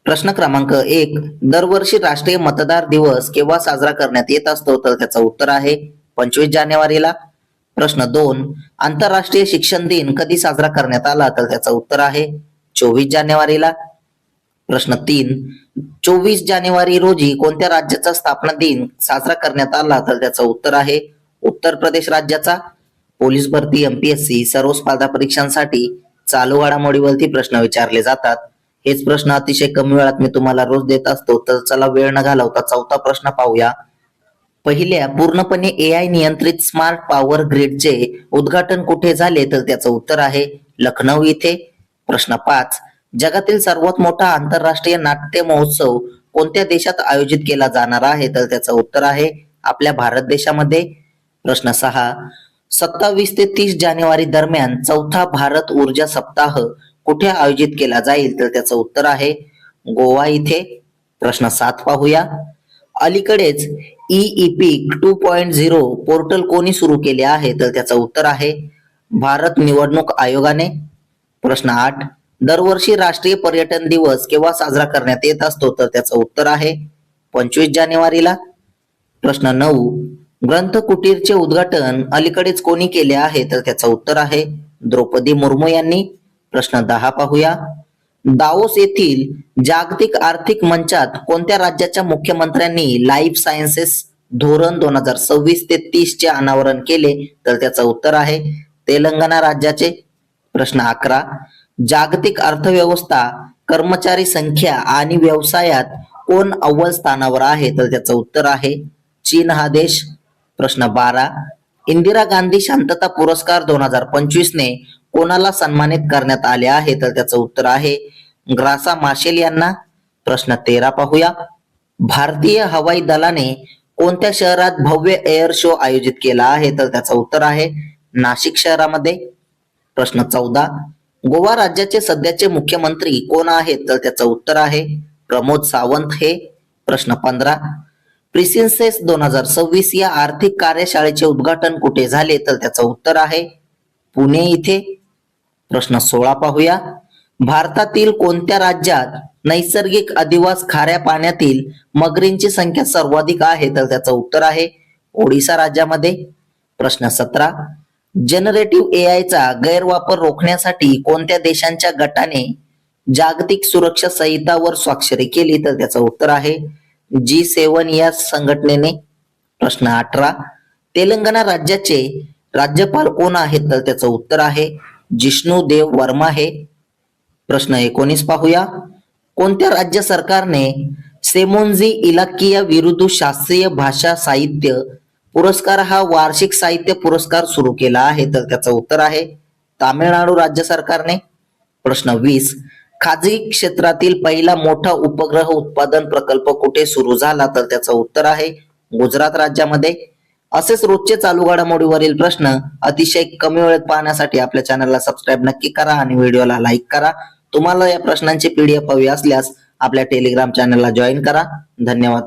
प्रश्न क्रमांक 1. दरवर्षी राष्ट्रीय मतदार दिवस केव्हा साजरा करण्यात येत असतो? तर त्याचं उत्तर आहे 25 जानेवारीला. प्रश्न 2. आंतरराष्ट्रीय शिक्षण दिन कधी साजरा करण्यात आला? तर त्याचं उत्तर आहे 24 जानेवारीला. प्रश्न 3. 24 जानेवारी रोजी कोणत्या राज्याचा स्थापना दिन साजरा करण्यात आला? तर त्याचं उत्तर आहे उत्तर प्रदेश राज्याचा. पोलीस भरती, एमपीएससी सर्व स्पर्धा परीक्षांसाठी चालू घडामोडीवरती प्रश्न विचारले जातात. हेच प्रश्न अतिशय कमी वेळात मी तुम्हाला रोज देत असतो. तर चला वेळ न घालवता चौथा प्रश्न पाहूया. पहिल्या पूर्णपणे एआय नियंत्रित स्मार्ट पॉवर ग्रिडचे उद्घाटन कुठे झाले? तर त्याचं उत्तर आहे लखनौ इथे. प्रश्न 5. जगातील सर्वात मोठा आंतरराष्ट्रीय नाट्य महोत्सव कोणत्या देशात आयोजित केला जाणार आहे? तर त्याचं उत्तर आहे आपल्या भारत देशामध्ये. प्रश्न 6. 27 ते 30 जानेवारी दरम्यान चौथा भारत ऊर्जा सप्ताह कुठे आयोजित केला जाईल? तर त्याचं उत्तर आहे गोवा इथे. प्रश्न 7 पाहूया. अलीकडेच ई-इपिक 2.0 पोर्टल कोणी सुरू केले आहे? तर त्याचं उत्तर आहे भारत निवडणूक आयोगाने. प्रश्न 8. दरवर्षी राष्ट्रीय पर्यटन दिवस केव्हा साजरा करण्यात येत असतो? तर त्याचं उत्तर आहे 25 जानेवारीला. प्रश्न 9. ग्रंथ कुटीरचे उद्घाटन अलीकडेच कोणी केले आहे? तर त्याचं उत्तर आहे द्रौपदी मुर्मू यांनी. प्रश्न 10 पाहूया. दावोस येथील जागतिक आर्थिक मंचात कोणत्या राज्याच्या मुख्यमंत्र्यांनी लाईफ सायन्सेस धोरण 2026 ते 30 चे अनावरण केले? तर त्याचं उत्तर आहे तेलंगणा राज्याचे. प्रश्न 11. जागतिक अर्थव्यवस्था, कर्मचारी संख्या आणि व्यवसायात कोण अव्वल स्थानावर आहे? तर त्याचं उत्तर आहे चीन हा देश. प्रश्न 12. इंदिरा गांधी शांतता पुरस्कार 2025 ने कोणाला सन्मानित करण्यात आले आहे? तर त्याचं उत्तर आहे ग्रासा माशेल यांना. प्रश्न 13 पाहूया. भारतीय हवाई दलाने कोणत्या शहरात भव्य एअर शो आयोजित केला आहे? तर त्याचं उत्तर आहे नाशिक शहरामध्ये. प्रश्न 14. गोवा राज्याचे सध्याचे मुख्यमंत्री कोण आहेत? तर त्याचं उत्तर आहे प्रमोद सावंत हे. प्रश्न 15. प्रिन्सेस 2026 या आर्थिक कार्यशाळेचे उद्घाटन कुठे झाले? तर त्याचं उत्तर आहे पुणे इथे. प्रश्न 16 पाहूया. भारतातील कोणत्या राज्यात नैसर्गिक अधिवास खाऱ्या पाण्यातील मगरींची संख्या सर्वाधिक आहे? तर त्याचं उत्तर आहे ओडिसा राज्यामध्ये. प्रश्न 17. जनरेटिव्ह एआयचा गैरवापर रोखण्यासाठी कोणत्या देशांच्या गटाने जागतिक सुरक्षा संहितावर स्वाक्षरी केली? तर त्याचं उत्तर आहे G7 या संघटनेने. प्रश्न 18. तेलंगणा राज्याचे राज्यपाल कोण आहेत? तर त्याचं उत्तर आहे जिष्णू देव वर्मा हे. प्रश्न 19 पाहूया. कोणत्या राज्य सरकारने सेमोन्झी इलाकिया विरुदु शास्त्रीय भाषा साहित्य पुरस्कार हा वार्षिक साहित्य पुरस्कार सुरू केला आहे? तर त्याचं उत्तर आहे तामिळनाडू राज्य सरकारने. प्रश्न 20. खाजगी क्षेत्रातील पहिला मोठा उपग्रह उत्पादन प्रकल्प कुठे सुरू झाला? तर त्याचं उत्तर आहे गुजरात राज्यामध्ये. असेच रोजचे चालू घडामोडीवरील प्रश्न अतिशय कमी वेळेत पाहण्यासाठी आपल्या चॅनलला सबस्क्राईब नक्की करा आणि व्हिडिओला लाईक करा. तुम्हाला या प्रश्नांची पीडीएफ हवी असल्यास आपल्या टेलिग्राम चॅनलला जॉईन करा. धन्यवाद.